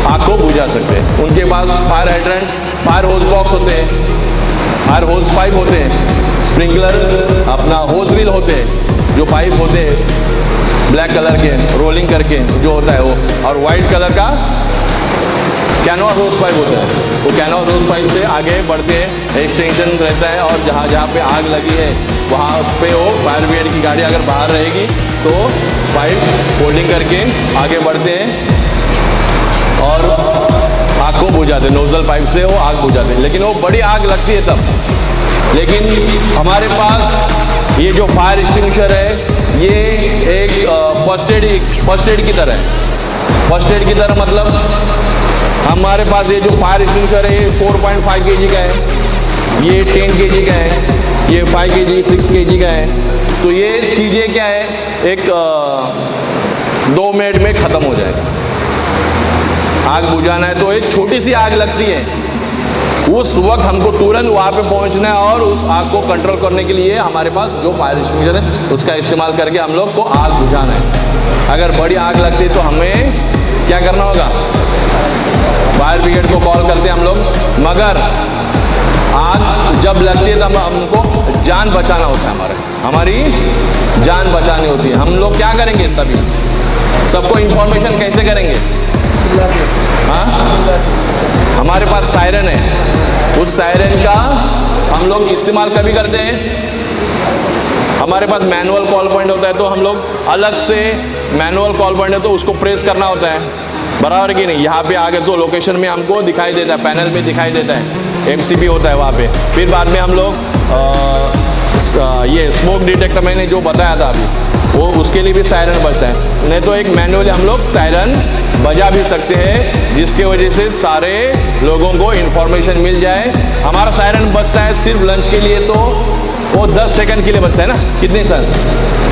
आग को बुझा सकते हैं। उनके पास fire hydrant, fire hose box होते हैं, फायर होज पाइप होते हैं, स्प्रिंकलर अपना होज व्हील होते हैं, जो पाइप होते हैं ब्लैक कलर के रोलिंग करके जो होता है वो, और वाइट कलर का कैनवा रोज पाइप होता है। वो कैनवा रोज पाइप से आगे बढ़ते हैं, एक्सटेंशन रहता है, और जहाँ जहाँ पे आग लगी है वहाँ पे वो फायर ब्रिगेड की गाड़ी अगर बाहर रहेगी तो पाइप होल्डिंग करके आगे बढ़ते हैं और आग को बुझाते हैं, नोजल पाइप से वो आग बुझाते हैं। लेकिन वो बड़ी आग लगती है तब। लेकिन हमारे पास ये जो फायर एक्सटिंग्विशर है ये एक फर्स्ट एड की तरह है। फर्स्ट एड की तरह मतलब हमारे पास ये जो फायर एक्सटिंग्विशर है ये 4.5 kg का है, ये 10 kg का है, ये 5 kg 6 kg का है। तो ये चीज़ें क्या है, एक 2 मिनट में ख़त्म हो जाएगा। आग बुझाना है तो एक छोटी सी आग लगती है, उस वक्त हमको तुरंत वहाँ पे पहुँचना है और उस आग को कंट्रोल करने के लिए हमारे पास जो फायर एक्सटिंग्विशर है उसका इस्तेमाल करके हम लोग को आग बुझाना है। अगर बड़ी आग लगती है तो हमें क्या करना होगा, फायर ब्रिगेड को कॉल करते हैं हम लोग। मगर आग जब लगती है तब हमको जान बचाना होता है, हमारी जान बचानी होती है। हम लोग क्या करेंगे तभी, सबको इन्फॉर्मेशन कैसे करेंगे? हाँ, हमारे पास सायरन है, उस सायरन का हम लोग इस्तेमाल कभी करते हैं। हमारे पास मैनुअल कॉल पॉइंट होता है तो हम लोग अलग से मैनुअल कॉल पॉइंट है तो उसको प्रेस करना होता है, बराबर कि नहीं। यहाँ पे आगे तो लोकेशन में हमको दिखाई देता है, पैनल में दिखाई देता है, एमसीबी होता है वहाँ पे। फिर बाद में हम लोग ये स्मोक डिटेक्टर मैंने जो बताया था अभी, वो उसके लिए भी सायरन बजता है। नहीं तो एक मैनुअली हम लोग सायरन बजा भी सकते हैं, जिसके वजह से सारे लोगों को इन्फॉर्मेशन मिल जाए। हमारा सायरन बजता है सिर्फ लंच के लिए, तो वो 10 सेकंड के लिए बजता है ना, कितने सर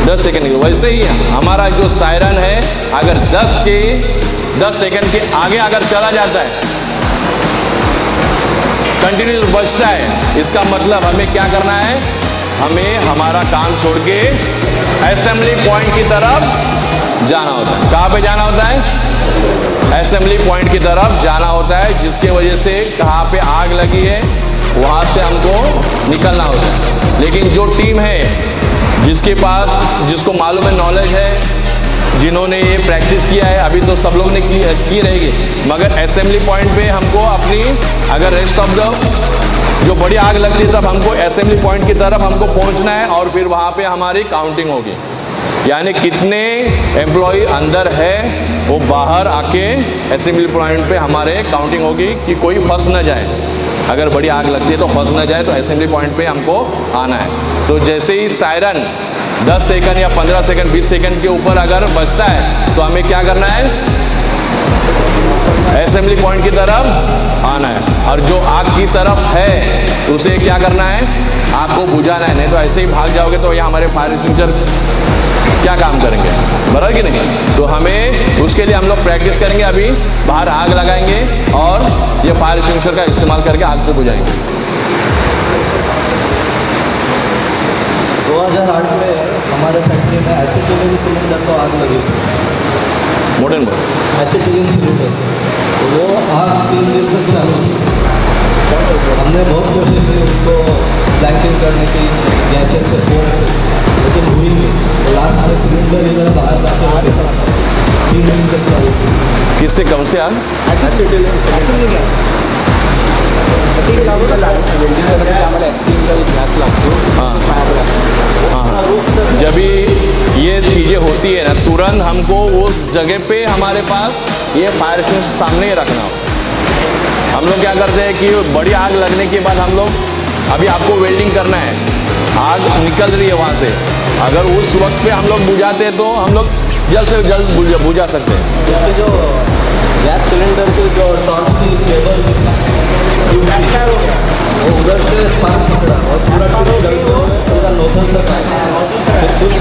10 सेकंड के लिए। वैसे ही हमारा जो सायरन है अगर 10 सेकंड के आगे अगर चला जाता है, कंटिन्यूस बजता है, इसका मतलब हमें क्या करना है, हमें हमारा काम छोड़ के असेंबली पॉइंट की तरफ जाना होता है। कहाँ पे जाना होता है? असेंबली पॉइंट की तरफ जाना होता है, जिसके वजह से कहाँ पे आग लगी है वहाँ से हमको निकलना होता है। लेकिन जो टीम है जिसको मालूम है, नॉलेज है, जिन्होंने ये प्रैक्टिस किया है, अभी तो सब लोग ने की रहेगी, मगर असेंबली पॉइंट पे हमको अपनी अगर रेस्ट ऑफ द जो बड़ी आग लगती है तब हमको असेंबली पॉइंट की तरफ हमको पहुंचना है और फिर वहाँ पे हमारी काउंटिंग होगी, यानी कितने एम्प्लॉय अंदर है वो बाहर आके असेंबली पॉइंट पे हमारे काउंटिंग होगी कि कोई फंस ना जाए। अगर बड़ी आग लगती है तो फंस ना जाए, तो असेंबली पॉइंट पे हमको आना है। तो जैसे ही सायरन 10 सेकंड या 15 सेकंड 20 सेकंड के ऊपर अगर बजता है तो हमें क्या करना है, असेंबली पॉइंट की तरफ आना है, और जो आग की तरफ है उसे क्या करना है, आग को बुझाना है। नहीं तो ऐसे ही भाग जाओगे तो यहाँ हमारे फायर एक्सटिंग्विशर क्या काम करेंगे, बराबर कि नहीं। तो हमें उसके लिए हम लोग प्रैक्टिस करेंगे, अभी बाहर आग लगाएंगे और ये फायर एक्सटिंग्विशर का इस्तेमाल करके आग को बुझाएंगे। 2008 में हमारे फैक्ट्री में एसिटिलीन सिलेंडर को आग लगी, मॉडर्न एसिटिलीन सिलेंडर, तो वो आग 3 दिन तक चालू थी। हमने बहुत कोशिश की उसको ब्लैंकिंग करने की, गैसेस से फोन से, लेकिन हुई नहीं। तो लास्ट में सिलेंडर इधर बाहर जाके आ गया, 3 दिन तक चालू थी। किससे, कौन से आग? एसिटिलीन गॅस लागतो। जब ये चीज़ें होती है ना, तुरंत हमको उस जगह पे हमारे पास ये फायर एक्सटिंग्विशर सामने ही रखना हो। हम लोग क्या करते हैं कि बड़ी आग लगने के बाद हम लोग, अभी आपको वेल्डिंग करना है, आग निकल रही है वहाँ से, अगर उस वक्त पे हम लोग बुझाते हैं तो हम लोग जल्द से जल्द बुझा सकते हैं। इसके जो गैस सिलेंडर की जो टॉर्च की केबल वो उधर से स्पार्क पकड़ा और पूरा पूरा नोजल तक आया, फिर कुछ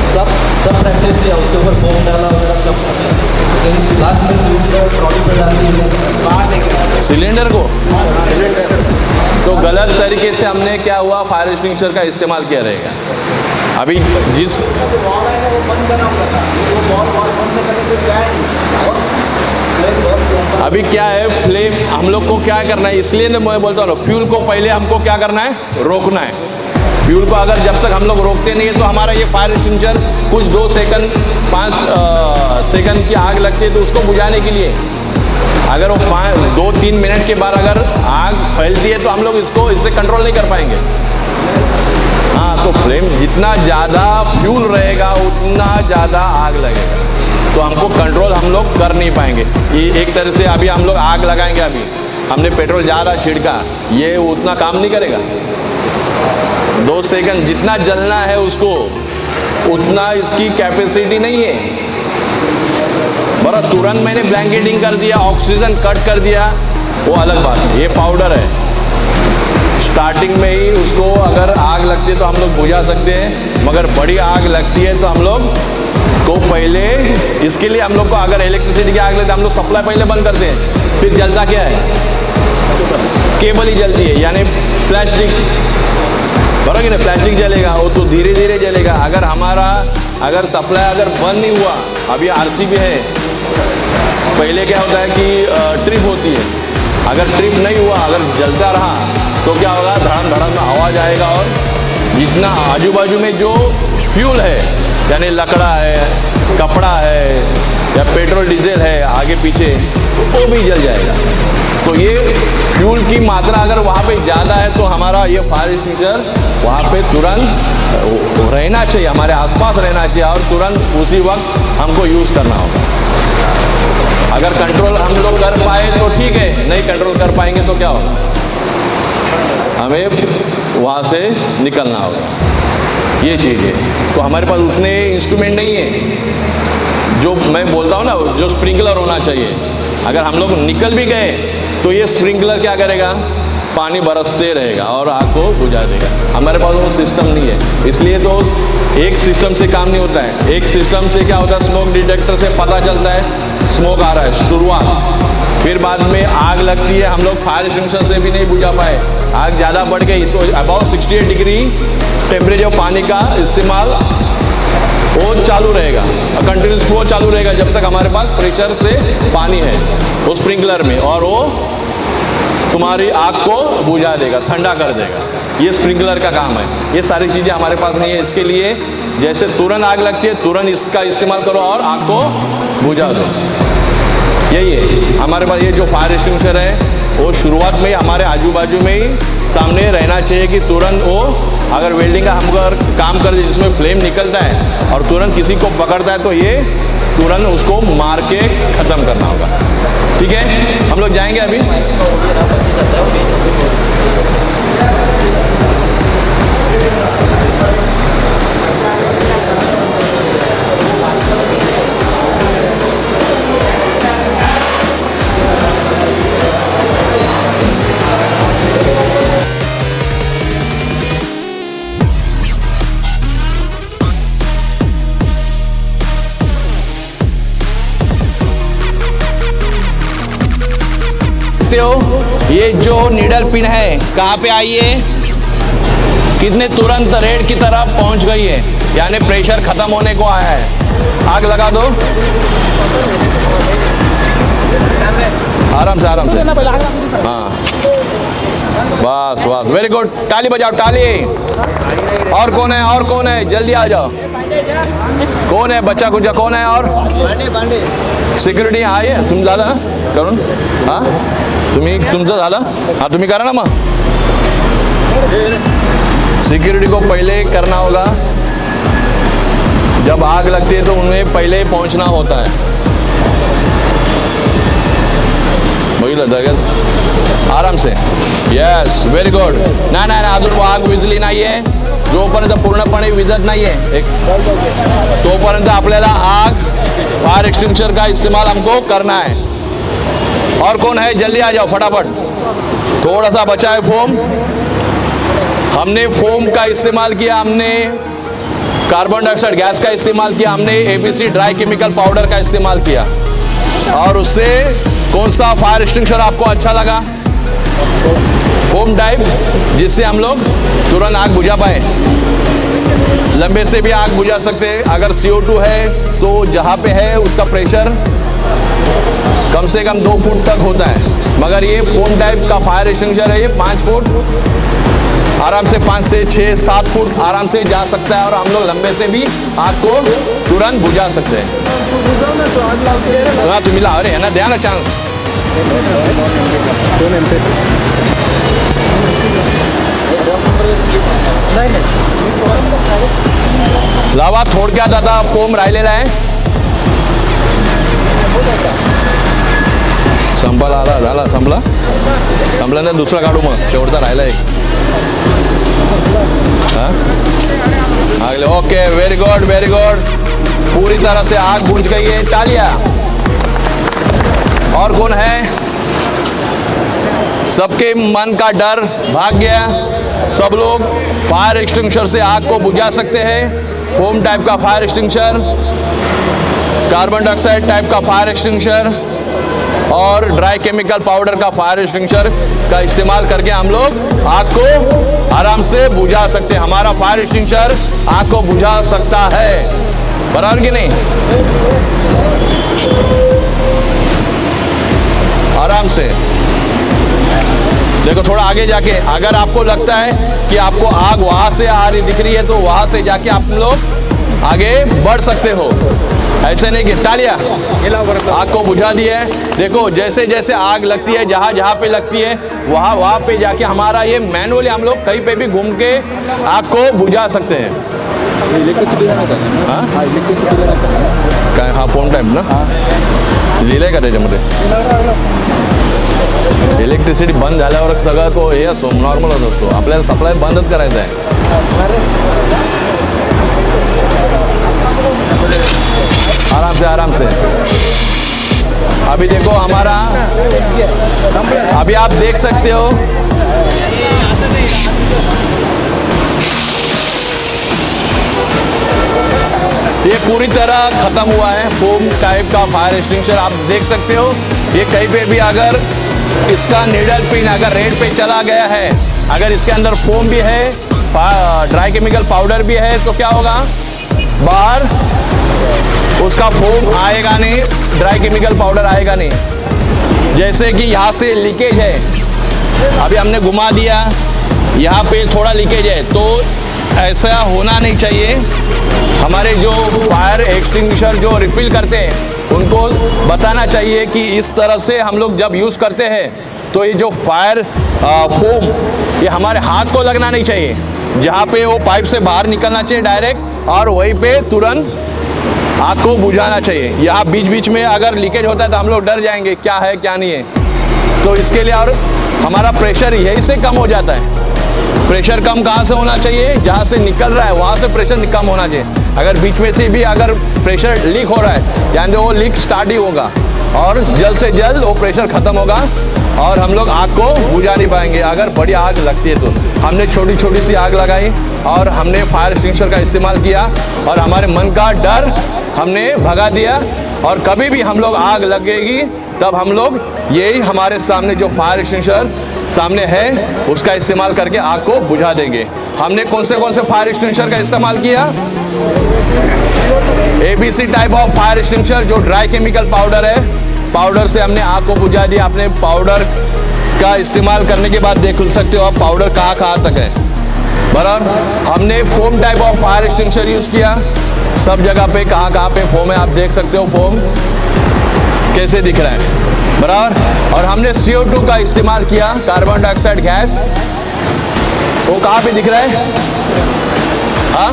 सब प्रैक्टिस किया, उसके ऊपर फोम डाला वगैरह सब, लेकिन लास्ट में सिलेंडर ट्रॉली पे डाल दिया सिलेंडर को। तो गलत तरीके से हमने क्या हुआ, फायर एक्सटिंग्विशर का इस्तेमाल किया रहेगा। अभी जिस अभी क्या है, फ्लेम हम लोग को क्या करना है, इसलिए मैं बोलता हूँ फ्यूल को पहले हमको क्या करना है, रोकना है। फ्यूल को अगर जब तक हम लोग रोकते नहीं है तो हमारा ये फायर एक्सटिंग्विशर कुछ 2 सेकंड 5 सेकंड की आग लगती है तो उसको बुझाने के लिए, अगर वो 2-3 मिनट के बाद अगर आग फैलती है तो हम लोग इससे कंट्रोल नहीं कर पाएंगे। हाँ, तो फ्लेम जितना ज़्यादा फ्यूल रहेगा उतना ज़्यादा आग लगेगा, तो हमको कंट्रोल हम लोग कर नहीं पाएंगे। ये एक तरह से अभी हम लोग आग लगाएंगे, अभी हमने पेट्रोल ज़्यादा छिड़का, ये उतना काम नहीं करेगा। 2 सेकंड जितना जलना है उसको, उतना इसकी कैपेसिटी नहीं है। बड़ा तुरंत मैंने ब्लैंकेटिंग कर दिया, ऑक्सीजन कट कर दिया, वो अलग बात है। ये पाउडर है, स्टार्टिंग में ही उसको अगर आग लगती है तो हम लोग बुझा सकते हैं, मगर बड़ी आग लगती है तो हम लोग को पहले, इसके लिए हम लोग को अगर इलेक्ट्रिसिटी की आग लगती है हम लोग सप्लाई पहले बंद करते हैं, फिर जलता क्या है, केबल ही जलती है, यानी प्लास्टिक, बराबर कि नहीं, प्लास्टिक जलेगा वो तो धीरे धीरे जलेगा। अगर सप्लाई अगर बंद नहीं हुआ, अभी आरसीबी है, पहले क्या होता है कि ट्रिप होती है, अगर ट्रिप नहीं हुआ, अगर जलता रहा तो क्या होगा, धड़म धड़म में आवाज़ आएगा, और जितना आजू बाजू में जो फ्यूल है, यानी लकड़ा है, कपड़ा है या पेट्रोल डीजल है आगे पीछे, वो भी जल जाएगा। तो ये फ्यूल की मात्रा अगर वहाँ पे ज़्यादा है तो हमारा ये फायर एक्सटिंग्विशर वहाँ पे तुरंत रहना चाहिए, हमारे आसपास रहना चाहिए, और तुरंत उसी वक्त हमको यूज़ करना होगा। अगर कंट्रोल हम लोग कर पाए तो ठीक है, नहीं कंट्रोल कर पाएंगे तो क्या होगा, हमें वहाँ से निकलना होगा। ये चीज़ है। तो हमारे पास उतने इंस्ट्रूमेंट नहीं है, जो मैं बोलता हूँ ना, जो स्प्रिंकलर होना चाहिए। अगर हम लोग निकल भी गए तो ये स्प्रिंकलर क्या करेगा, पानी बरसते रहेगा और आग को बुझा देगा। हमारे पास वो सिस्टम नहीं है, इसलिए तो एक सिस्टम से काम नहीं होता है। एक सिस्टम से क्या होता है, स्मोक डिटेक्टर से पता चलता है स्मोक आ रहा है, शुरुआत, फिर बाद में आग लगती है, हम लोग फायर एक्सटिंग्विशर से भी नहीं बुझा पाए, आग ज़्यादा बढ़ गई तो अबाउट 68 डिग्री टेम्परेचर पानी का इस्तेमाल वो चालू रहेगा, कंटिन्यूस फ्लो चालू रहेगा जब तक हमारे पास प्रेशर से पानी है वो स्प्रिंकलर में, और वो तुम्हारी आग को बुझा देगा, ठंडा कर देगा। ये स्प्रिंकलर का काम है। ये सारी चीज़ें हमारे पास नहीं है। इसके लिए जैसे तुरंत आग लगती है तुरंत इसका इस्तेमाल करो और आग को बुझा दो। यही है हमारे पास। ये जो फायर एक्सटिंग्विशर है वो शुरुआत में ही हमारे आजू बाजू में ही सामने रहना चाहिए कि तुरंत वो अगर वेल्डिंग का हम अगर काम कर दे जिसमें फ्लेम निकलता है और तुरंत किसी को पकड़ता है तो ये तुरंत उसको मार के ख़त्म करना होगा। ठीक है, हम लोग जाएंगे अभी। हो ये जो नीडल पिन है कहाँ पे आई है, कितने तुरंत रेड की तरफ पहुंच गई है, यानी प्रेशर खत्म होने को आया है। आग लगा दो आराम से आराम से। हाँ बस बस, वेरी गुड, ताली बजाओ ताली। और कौन है, और कौन है, जल्दी आ जाओ। कौन है बच्चा कुछ, कौन है? और सिक्युरिटी आहे तुम्ही झालं ना करून? हां तुम्ही तुमचं झालं? हां तुम्ही करा ना मग। सिक्योरिटी को पहले करना होगा, जब आग लगती है तो उनमें पहले पहुंचना होता है। बघितलं जगत आराम से, यस व्हेरी गुड। नाही नाही अजून आग विझली नाही आहे, जोपर्यंत पूर्णपणे विझत नाही आहे एक तोपर्यंत आपल्याला आग फायर एक्सटिंग्विशर का इस्तेमाल हमको करना है। और कौन है, जल्दी आ जाओ फटाफट। थोड़ा सा बचा है फोम, हमने फोम का इस्तेमाल किया, हमने कार्बन डाइऑक्साइड गैस का इस्तेमाल किया, हमने एबीसी ड्राई केमिकल पाउडर का इस्तेमाल किया। और उससे कौन सा फायर एक्सटिंग्विशर आपको अच्छा लगा? फोम टाइप, जिससे हम लोग तुरंत आग बुझा पाए। लंबे से भी आग बुझा सकते हैं। अगर CO2 है तो जहाँ पे है उसका प्रेशर कम से कम 2 फुट तक होता है, मगर ये फोम टाइप का फायर एक्सटिंग्विशर है, ये 5 फुट आराम से, 5 से 6 7 फुट आराम से जा सकता है। और हम लोग लंबे से भी आग को तुरंत बुझा सकते हैं। हाँ तुम्ही अरे है ना, द्या ना चांस। लावा थोडक्यात आता फोम राहिलेला आहे, संपाला आला, झाला संपला, संपल्यानंतर दुसरा काढू मग, शेवटचा राहिला एक। हाँ okay very good very good, पूरी तरह से आग बुझ गई है, तालियां। और कौन है, सबके मन का डर भाग गया, सब लोग फायर एक्सटिंग्विशर से आग को बुझा सकते हैं। फोम टाइप का fire extinguisher, carbon dioxide type का फायर एक्सटिंग्विशर और ड्राई केमिकल पाउडर का फायर एक्सटिंग्विशर का इस्तेमाल करके हम लोग आग को आराम से बुझा सकते हैं। हमारा फायर एक्सटिंग्विशर आग को बुझा सकता है, बराबर कि नहीं? आराम से देखो, थोड़ा आगे जाके अगर आपको लगता है कि आपको आग वहां से आ रही दिख रही है तो वहां से जाके आप लोग आगे बढ़ सकते हो, ऐसे नहीं कि तालियां। आग को बुझा दिया है, देखो जैसे जैसे आग लगती है, जहाँ जहाँ पे लगती है वहाँ पे जाके हमारा ये मैनुअली हम लोग कहीं पे भी घूम के आग को बुझा सकते हैं। काय हा फोन टाइप ना लिहिलंय का त्याच्यामध्ये? इलेक्ट्रिसिटी बंद झाल्यावर सगळं तो हे असतो, नॉर्मलच असतो, आपल्याला सप्लाय बंदच करायचा आहे। आराम से आराम से। अभी देखो हमारा, अभी आप देख सकते हो ये पूरी तरह खत्म हुआ है। फोम टाइप का फायर एक्सटिंग्विशर आप देख सकते हो, ये कहीं पे भी अगर इसका नीडल पिन अगर रेड पे चला गया है, अगर इसके अंदर फोम भी है, ड्राई केमिकल पाउडर भी है, तो क्या होगा, बाहर उसका फोम आएगा नहीं, ड्राई केमिकल पाउडर आएगा नहीं। जैसे कि यहाँ से लीकेज है, अभी हमने घुमा दिया, यहाँ पे थोड़ा लीकेज है, तो ऐसा होना नहीं चाहिए। हमारे जो फायर एक्सटिंग्विशर जो रिफिल करते हैं उनको बताना चाहिए कि इस तरह से हम लोग जब यूज़ करते हैं तो ये जो फायर फोम ये हमारे हाथ को लगना नहीं चाहिए, जहाँ पे वो पाइप से बाहर निकलना चाहिए डायरेक्ट, और वहीं पे तुरंत आग को बुझाना चाहिए। यहाँ बीच बीच में अगर लीकेज होता है तो हम लोग डर जाएंगे क्या है क्या नहीं है, तो इसके लिए और हमारा प्रेशर यहीं से कम हो जाता है। प्रेशर कम कहाँ से होना चाहिए? जहाँ से निकल रहा है वहाँ से प्रेशर कम होना चाहिए। अगर बीच में से भी अगर प्रेशर लीक हो रहा है यानी वो लीक स्टार्ट ही होगा और जल्द से जल्द वो प्रेशर ख़त्म होगा और हम लोग आग को बुझा नहीं पाएंगे। अगर बड़ी आग लगती है तो हमने छोटी छोटी सी आग लगाई और हमने फायर एक्सटिंग्विशर का इस्तेमाल किया और हमारे मन का डर हमने भगा दिया। और कभी भी हम लोग आग लगेगी तब हम लोग यही हमारे सामने जो फायर एक्सटिंग्विशर सामने है उसका इस्तेमाल करके आग को बुझा देंगे। हमने कौन से फायर एक्सटिंग्विशर का इस्तेमाल किया? ABC type of fire extinguisher जो ड्राई केमिकल पाउडर है, पाउडर से हमने आग को बुझा दिया। आपने पाउडर का इस्तेमाल करने के बाद देख सकते हो आप पाउडर कहाँ तक है, बराबर। हमने foam type of fire extinguisher use किया। सब जगह पे कहाँ पे फोम है, आप देख सकते हो फोम कैसे दिख रहा है, बराबर। और हमने CO2 का इस्तेमाल किया, कार्बन डाइऑक्साइड गैस। वो कहाँ पे दिख रहा है? हाँ,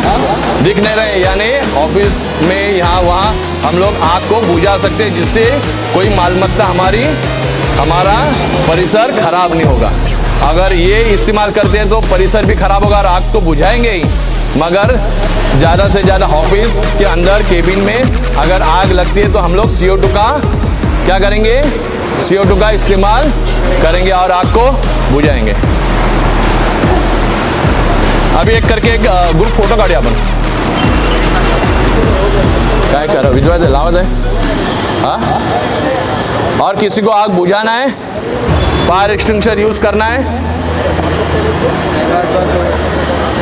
दिख नहीं रहे, यानी ऑफिस में यहाँ वहाँ हम लोग आग को बुझा सकते हैं जिससे कोई मालमत्ता हमारा परिसर खराब नहीं होगा। अगर ये इस्तेमाल करते हैं तो परिसर भी खराब होगा और आग तो बुझाएंगे ही, मगर ज़्यादा से ज़्यादा ऑफिस के अंदर केबिन में अगर आग लगती है तो हम लोग CO2 का क्या करेंगे? CO2 का इस्तेमाल करेंगे और आग को बुझाएंगे। अभी एक करके एक ग्रुप फोटो काढूया आपण। काय करा विजवायचं लावायचं आहे हाँ? और किसी को आग बुझाना है, फायर एक्सटिंग्विशर यूज़ करना है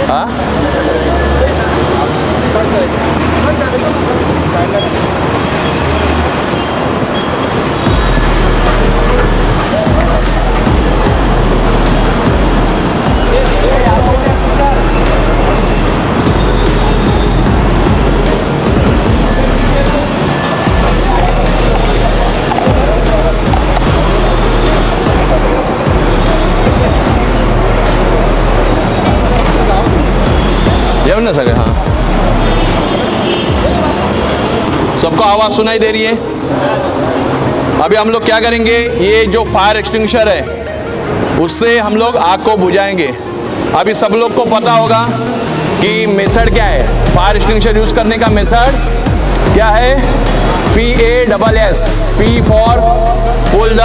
हाँ? ना सके हाँ, सबको आवाज़ सुनाई दे रही है? अभी हम लोग क्या करेंगे, ये जो फायर एक्सटिंग्विशर है उससे हम लोग आग को बुझाएंगे। अभी सब लोग को पता होगा कि मेथड क्या है, फायर एक्सटिंग्विशर यूज़ करने का मेथड क्या है? PASS, P for pull the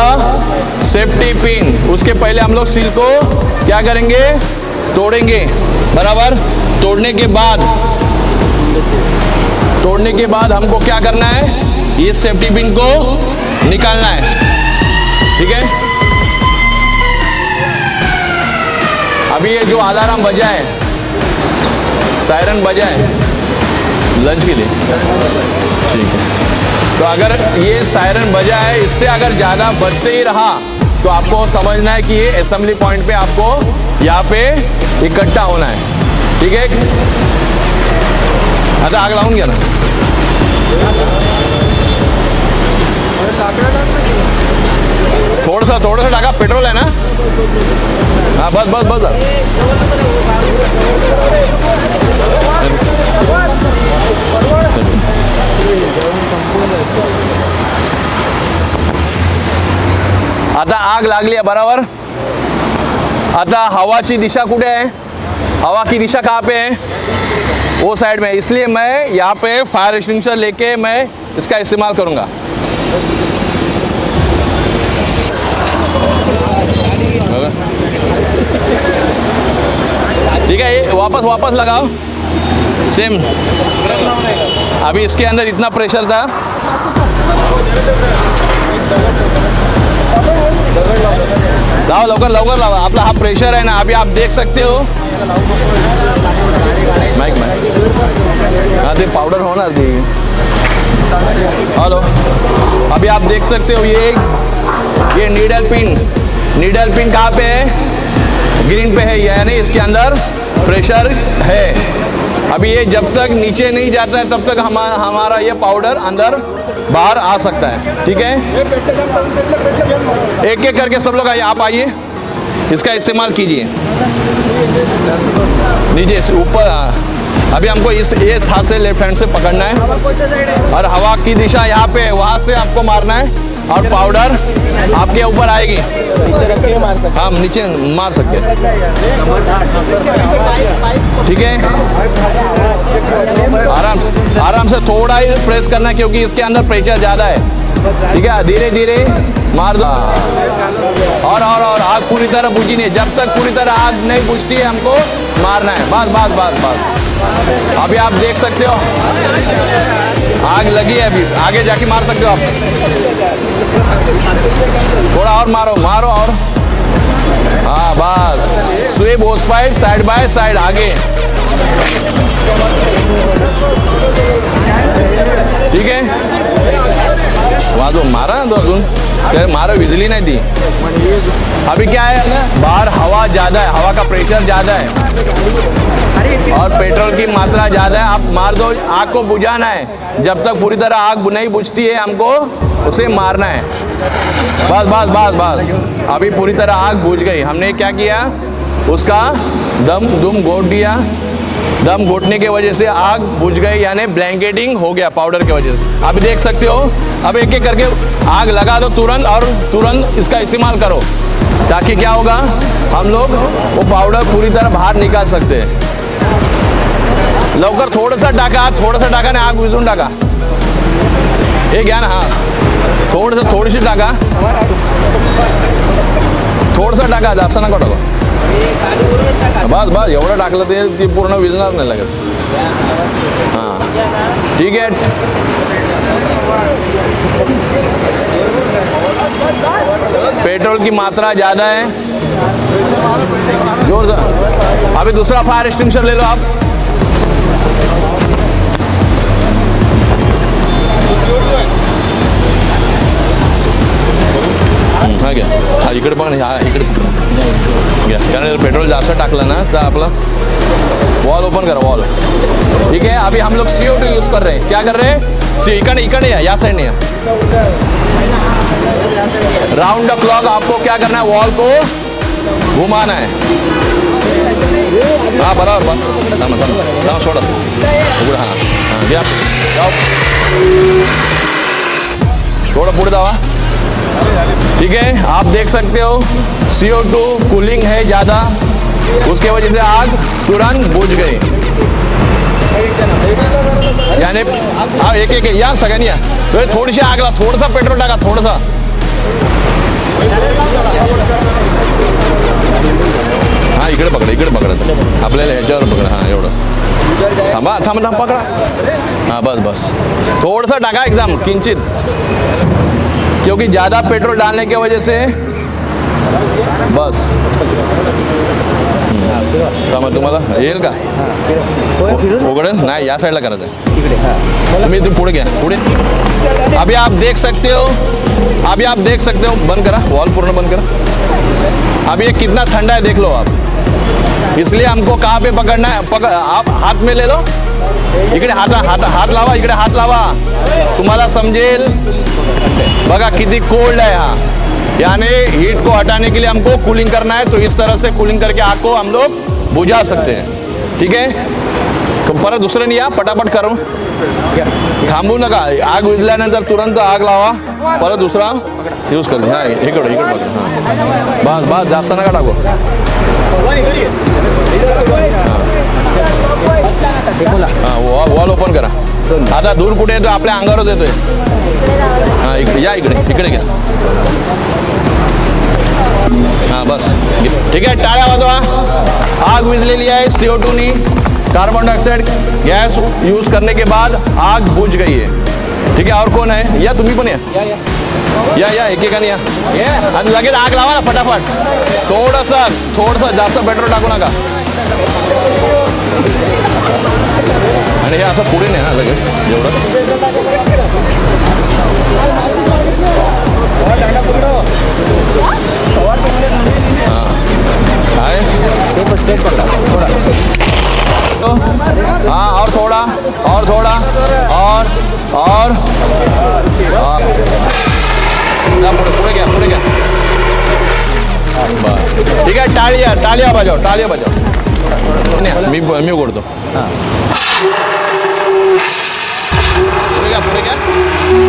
safety pin. उसके पहले हम लोग सील को क्या करेंगे? तोड़ेंगे, बराबर। तोड़ने के बाद हमको क्या करना है? ये सेफ्टी पिन को निकालना है, ठीक है। अभी ये जो अलार्म बजा है, सायरन बजा है लंच के लिए, ठीक है। तो अगर ये सायरन बजा है, इससे अगर ज़्यादा बजते ही रहा तो आपको समझना है कि ये असेंबली पॉइंट पे आपको यहाँ पे इकट्ठा होना है, ठीक है। आता आग लावून घ्या ना। थोडंसं टाका, पेट्रोल आहे ना। हाँ बस बस बस आता आग लागली आहे, बराबर। आता हवाची दिशा कुठे आहे? हवा की दिशा कहाँ पे है? वो साइड में। इसलिए मैं यहाँ पे फायर एक्सटिंग्विशर लेके मैं इसका इस्तेमाल करूँगा। ठीक है, ये वापस लगाओ सेम। अभी इसके अंदर इतना प्रेशर था, लाओ लवकर लाओ। आपला हा प्रेशर है ना, अभी आप देख सकते हो। माइक हाँ, ते पाउडर होणार ती। हेलो, अभी आप देख सकते हो ये नीडल पिन कहाँ पे है? ग्रीन पे है, यानी इसके अंदर प्रेशर है। अभी ये जब तक नीचे नहीं जाता है तब तक हमारा ये पाउडर अंदर बाहर आ सकता है, ठीक है। एक एक करके सब लोग आप आइए, इसका इस्तेमाल कीजिए। नीचे से ऊपर, अभी हमको इस हाथ से लेफ्ट हैंड से पकड़ना है और हवा आग की दिशा यहाँ पे है, वहाँ से आपको मारना है और पाउडर आपके ऊपर आएगी। हाँ नीचे मार सकते हैं, ठीक है। आराम से थोड़ा ही प्रेस करना क्योंकि इसके अंदर प्रेशर ज़्यादा है, ठीक है। धीरे धीरे मार दो और आग पूरी तरह बुझी नहीं, जब तक पूरी तरह आग नहीं बुझती है हमको मारना है। बस बस बस बस। अभी आप देख सकते हो आग लगी है, अभी आगे जाके मार सकते हो आप। थोड़ा और मारो मारो और हाँ बस। SVEEP hose pipe side by side आगे, ठीक है। वहाँ तो मारा ना तो अजून मारो, बिजली नहीं दी। अभी क्या है, बाहर हवा ज़्यादा है, हवा का प्रेशर ज़्यादा है और पेट्रोल की मात्रा ज़्यादा है। आप मार दो, आग को बुझाना है, जब तक पूरी तरह आग नहीं बुझती है हमको उसे मारना है। बस बस बस बस। अभी पूरी तरह आग बुझ गई, हमने क्या किया, उसका दम घोट दिया। दम घोटने की वजह से आग बुझ गई, यानी ब्लैंकेटिंग हो गया पाउडर की वजह से। अभी देख सकते हो, अब एक एक करके आग लगा दो तुरंत और तुरंत इसका इस्तेमाल करो, ताकि क्या होगा, हम लोग वो पाउडर पूरी तरह बाहर निकाल सकते हैं। लवकर थोडासा टाका ने आग विझून टाका, हे घ्या ना। हाँ थोडीशी टाका, थोडंसं टाका, जास्त नका टाकू। बस बस एवढं टाकलं ते पूर्ण विझणार नाही लगेच। हां ठीक है। पेट्रोल की मात्रा ज़्यादा है, जोर से। अभी दूसरा फायर एक्सटिंग्विशर ले लो आप। हाँ घ्या, हाँ इकडे पण, हाँ इकडे घ्या, कारण पेट्रोल जास्त टाकलं ना तर आपलं वॉल ओपन करा, वॉल, ठीक है। अभी हम लोग CO2 यूज़ कर रहे हैं, क्या कर रहे हैं, इकडे है, या साइड नहीं है। राउंड द क्लॉक आपको क्या करना है, वॉल को घुमाना है। हाँ बराबर, छोड़ा हाँ हाँ घ्या, थोड़ा पुढे जावा, ठीक है। आप देख सकते हो CO2 कूलिंग है ज़्यादा, उसके वजह से आग तुरंत बुझ गई। यानी हाँ एक एक या सगळ्यांनी या, तो थोडीशी आग ला, थोडासा पेट्रोल टाका, थोडासा। हाँ इकडे पकडा आपल्याला ह्याच्यावर पकडा, हाँ एवढं थांबा थांबा पकडा, हाँ बस बस। थोडासा टाका एकदम किंचित, क्योंकि ज़्यादा पेट्रोल डालने की वजह से बस। मग तुम्हाला येईल का उघडेल नाही, या साईडला करायचं आहे, तुम्ही इथून पुढे घ्या, पुढे। अभी आप देख सकते हो, बंद करा वॉल, पूर्ण बंद करा। अभी ये कितना ठंडा है देख लो आप, इसलिए हमको कहाँ पे पकड़ना है, आप हाथ में ले लो, इकडे हात लावा, इकडे हात लावा, तुम्हाला समझेल। बघा किती कोल्ड है यहाँ, यानी हीट को हटाने के लिए हमको कूलिंग करना है, तो इस तरह से कूलिंग करके आग को हम लोग बुझा सकते हैं, ठीक है। परत दुसरं नाही, या पटापट करू, थांबू नका। आग विझल्यानंतर तुरंत आग लावा, परत दुसरा यूज कर, हां इकडे पकड, हां बस बस, जास्त नका टाकू। हाँ वॉल ओपन करा। आता धूर कुठे येतोय, आपल्या अंगावरच येतोय। हाँ इकडे या, इकडे घ्या, हाँ बस ठीक है। टाळ्या वाजवा, आग विझलेली आहे CO2 नी, कार्बन डाइऑक्साइड गैस यूज करने के बाद आग बुझ गई है, ठीक है। और कौन है, या तुम्ही पण या एकेकाने या, आणि लगेच आग लावा ना फटाफट। थोडंसं जास्त पेट्रोल टाकू नका, आणि हे असं पुढे नाही ना लगेच एवढं। हाँ और थोड़ा और पुढे गया, ठीक है। टाळिया बजाव, मी ओढतो। पुढे घ्या